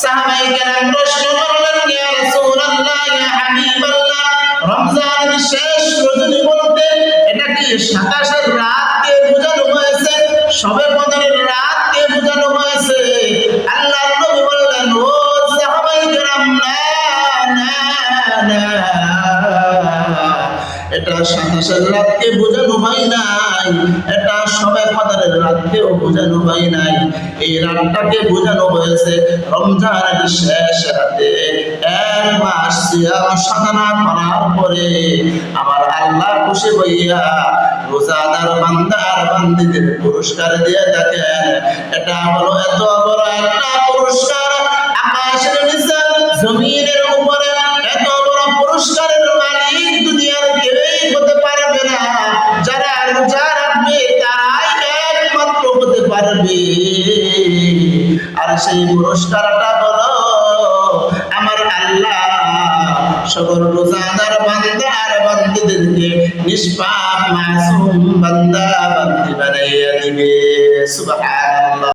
সাহাবায়ে কেরাম প্রশ্ন করলেন, ইয়া রাসূলুল্লাহ, ইয়া হাবিবাল্লাহ, রমজানের শেষ রজনী বলতে এটা কি 27 রাতকে বোঝানো হয়েছে, শবে কদরের রাতকে বোঝানো হয়েছে? আল্লাহর নবী বললেন, ও সাহাবায়ে কেরাম, না না না, এটা 27 রাতকে বোঝানো হয় নাই, এটা শবে কদরের রাতকেও বোঝানো হয় নাই। এই রাতটাকে বোঝানো হয়েছে রমজানের শেষ রাতে। 1 মাস সিয়াম সাধনা করার পরে আমার আল্লাহ খুশি হইয়া রোজাদার বান্দা আর বান্দীদের পুরস্কার দিয়ে থাকেন। এটা হলো এত বড় একটা পুরস্কার, আকাশের নিচে জমিনের উপরে এত বড় পুরস্কারের মালিক দুনিয়ার কেউই হতে পারবে না। যারা রোজা রাখবে তারাই একমাত্র হতে পারবে। আর সেই পুরস্কারটা হলো আমার আল্লাহ সকল রোজাদার বান্দা আর বান্দীদেরকে নিষ্পাপ মাসুম বান্দা বান্দী বানাইয়া দিবে। সুবহানাল্লাহ।